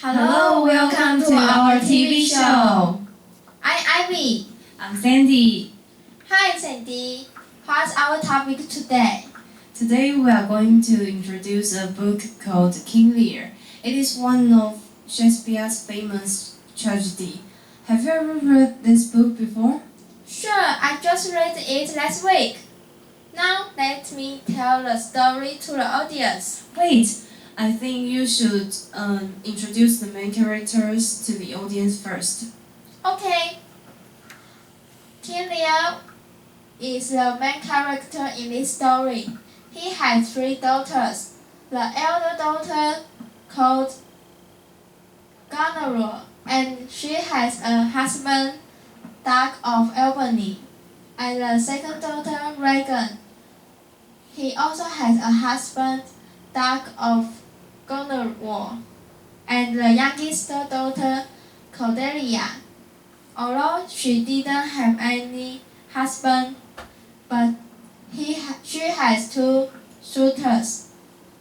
Hello, welcome to our TV show. I'm Ivy. I'm Sandy. Hi, Sandy. What's our topic today? Today we are going to introduce a book called King Lear. It is one of Shakespeare's famous tragedy. Have you ever read this book before? Sure, I just read it last week. Now let me tell the story to the audience. Wait, I think you should introduce the main characters to the audience first. Okay. King Lear is the main character in this story. He has 3 daughters. The elder daughter called Goneril, and she has a husband, Duke of Albany, and the second daughter, Regan. He also has a husband, Duke of Goneril, and the youngest daughter, Cordelia. Although she didn't have any husband, but she has 2 suitors,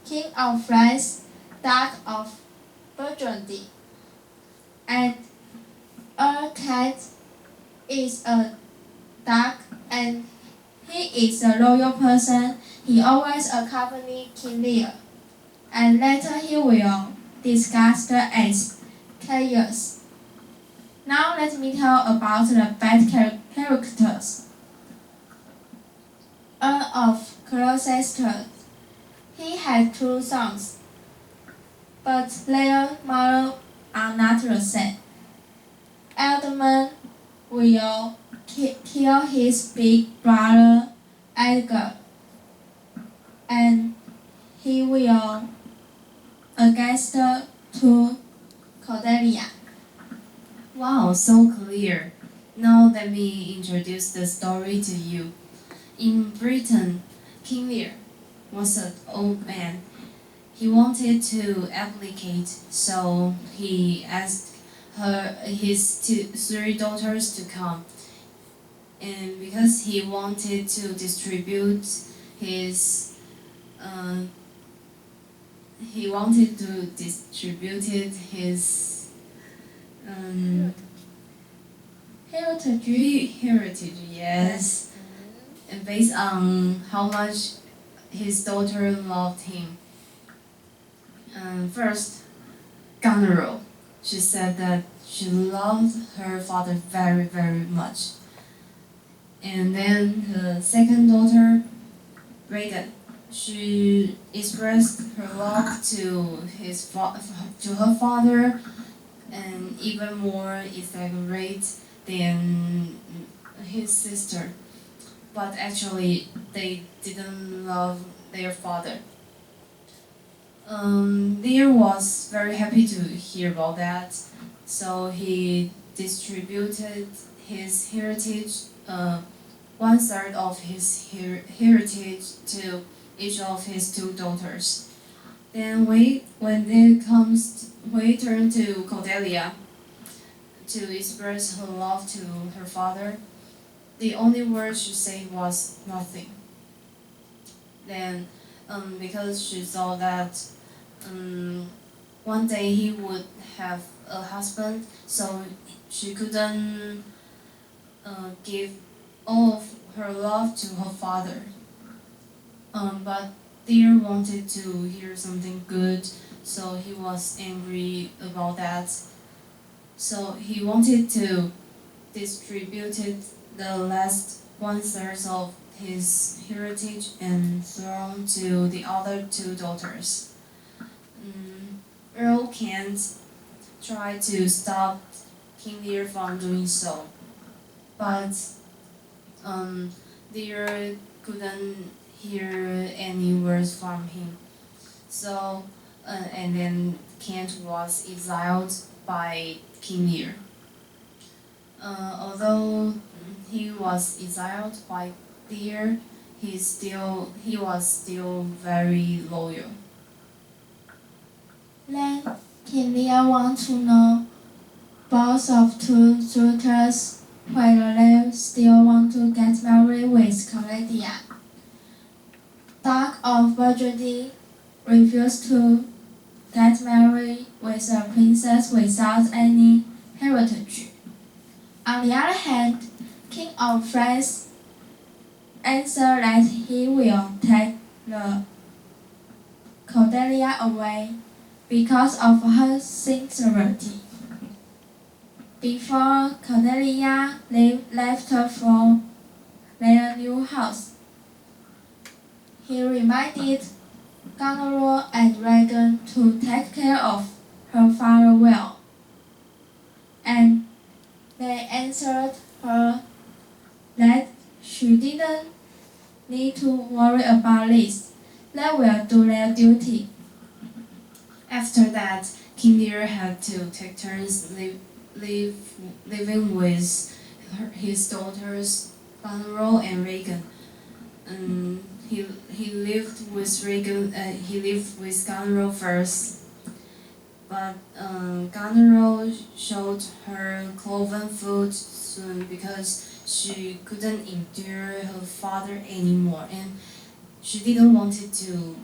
King of France, Duke of Burgundy, and Urquhart is a duke, and he is a loyal person. He always accompanies King Lear, and later he will discussed as chaos. Now let me tell about the bad characters. Earl of Gloucester. He had 2 sons, but their mothers are not the same. Edmund will kill his big brother Edgar, and he will against to Cordelia. Wow, so clear. Now let me introduce the story to you. In Britain, King Lear was an old man. He wanted to abdicate, so he asked his 3 daughters to come. And because he wanted to distribute his heritage, yes, and based on how much his daughter loved him. First, Goneril, she said that she loved her father very, very much. And then her second daughter, Regan, she expressed her love to her father, and even more exaggerate than his sister. But actually, they didn't love their father. Lear was very happy to hear about that, so he distributed his heritage, 1/3 of his heritage to each of his 2 daughters. Then we turn to Cordelia to express her love to her father. The only word she said was nothing. Then, because she saw that one day he would have a husband, so she couldn't give all of her love to her father. But Lear wanted to hear something good, so he was angry about that. So he wanted to distribute the last 1/3 of his heritage and throne to the other 2 daughters. Earl Kent tried to stop King Lear from doing so, but Lear couldn't hear any words from him. So, and then Kent was exiled by King Lear. Although he was exiled by Lear, he was still very loyal. Then King Lear wants to know both of 2 suitors whether they still want to get married with Cordelia. Duke of Burgundy refused to get married with a princess without any heritage. On the other hand, King of France answered that he will take the Cordelia away because of her sincerity. Before Cordelia left for their new house, he reminded Goneril and Regan to take care of her father well, and they answered her that she didn't need to worry about this. They will do their duty. After that, King Lear had to take turns living with his daughters Goneril and Regan. He lived with Regan. He lived with Goneril first, but Goneril showed her cloven foot soon because she couldn't endure her father anymore, and she didn't want to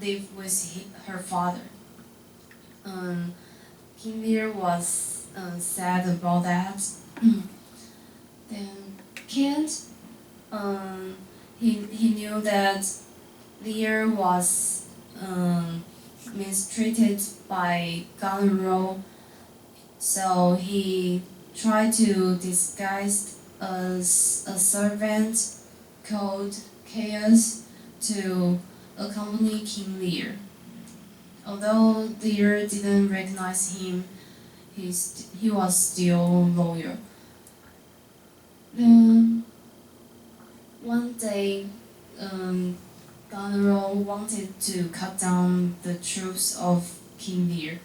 live with her father. King Lear was sad about that. Then Kent, he knew that Lear was mistreated by Goneril, so he tried to disguise as a servant called Chaos to accompany King Lear. Although Lear didn't recognize him, he was still loyal. Then one day, Goneril wanted to cut down the troops of King Lear,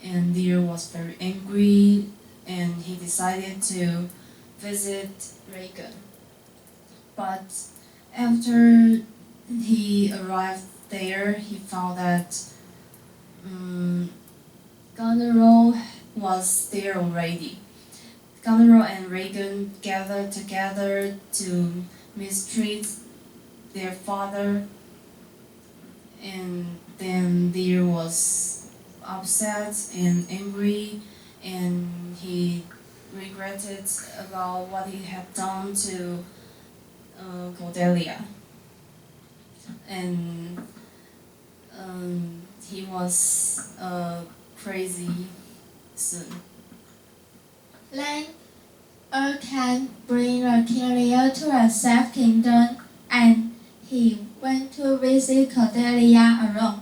and Lear was very angry, and he decided to visit Regan. But after he arrived there, he found that Goneril was there already. Goneril and Regan gathered together to mistreat their father, and then Lear was upset and angry, and he regretted about what he had done to Cordelia, and he was crazy soon. Then Earl can bring the King Lear to a safe kingdom, and he went to visit Cordelia alone.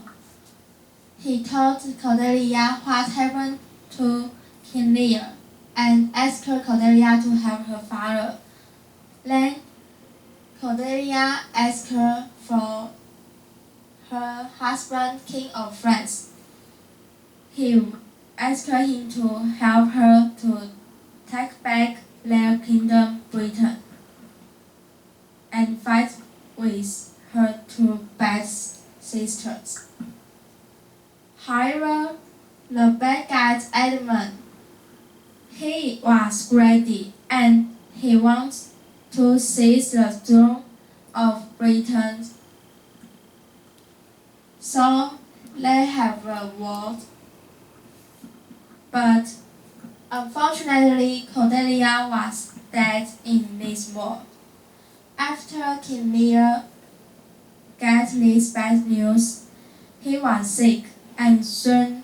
He told Cordelia what happened to King Lear and asked Cordelia to help her father. Then Cordelia asked her for her husband, King of France. He asked him to help her to take back their kingdom, Britain, and fight with her two bad sisters. However, the bad guy Edmund, he was greedy and he wants to seize the throne of Britain. So they have a war. But unfortunately, Cordelia was dead in this war. After King Lear got this bad news, he was sick, and soon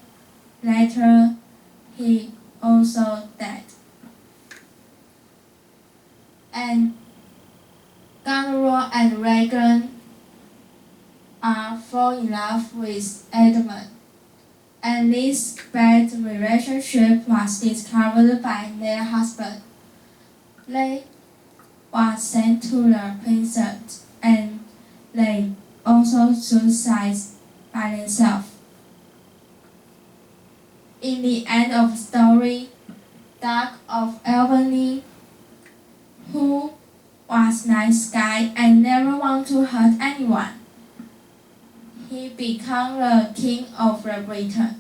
later he also died. And Goneril and Regan fall in love with Edmund, and this bad relationship was discovered by their husband. They was sent to the prison, and they also suicide by themselves. In the end of the story, Duke of Albany, who was nice guy and never want to hurt anyone, he became the king of the Britain.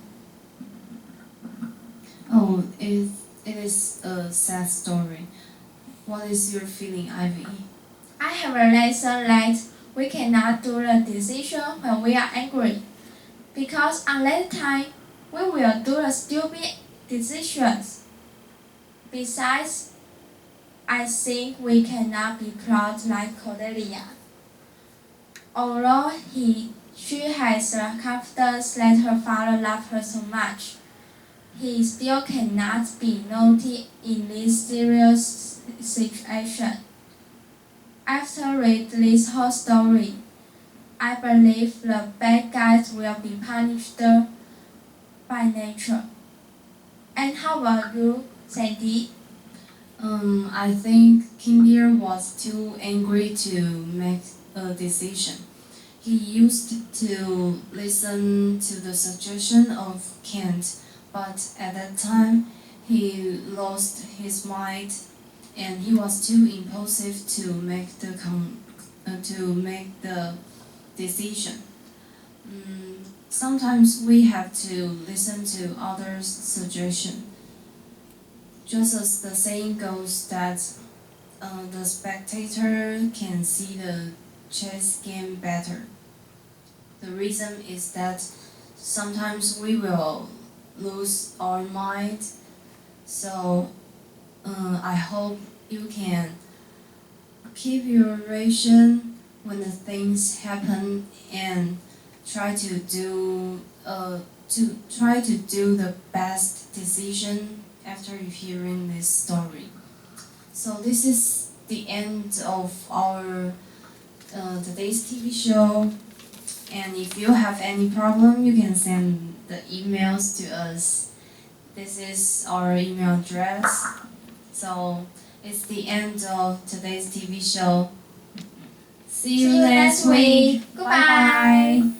Oh, it is a sad story. What is your feeling, Ivy? I have a lesson that we cannot do the decision when we are angry, because another time we will do the stupid decisions. Besides, I think we cannot be proud like Cordelia. Although she has the confidence that her father loved her so much, he still cannot be naughty in this serious situation. After reading this whole story, I believe the bad guys will be punished by nature. And how about you, Sandy? I think King Lear was too angry to make a decision. He used to listen to the suggestion of Kent, but at that time he lost his mind and he was too impulsive to make the decision. Sometimes we have to listen to others' suggestion. Just as the saying goes that the spectator can see the chess game better. The reason is that sometimes we will lose our mind. So I hope you can keep your ration when the things happen and try to do the best decision after hearing this story. So this is the end of our today's TV show. And if you have any problem, you can send the emails to us. This is our email address. So it's the end of today's TV show. See you next week. Goodbye. Bye.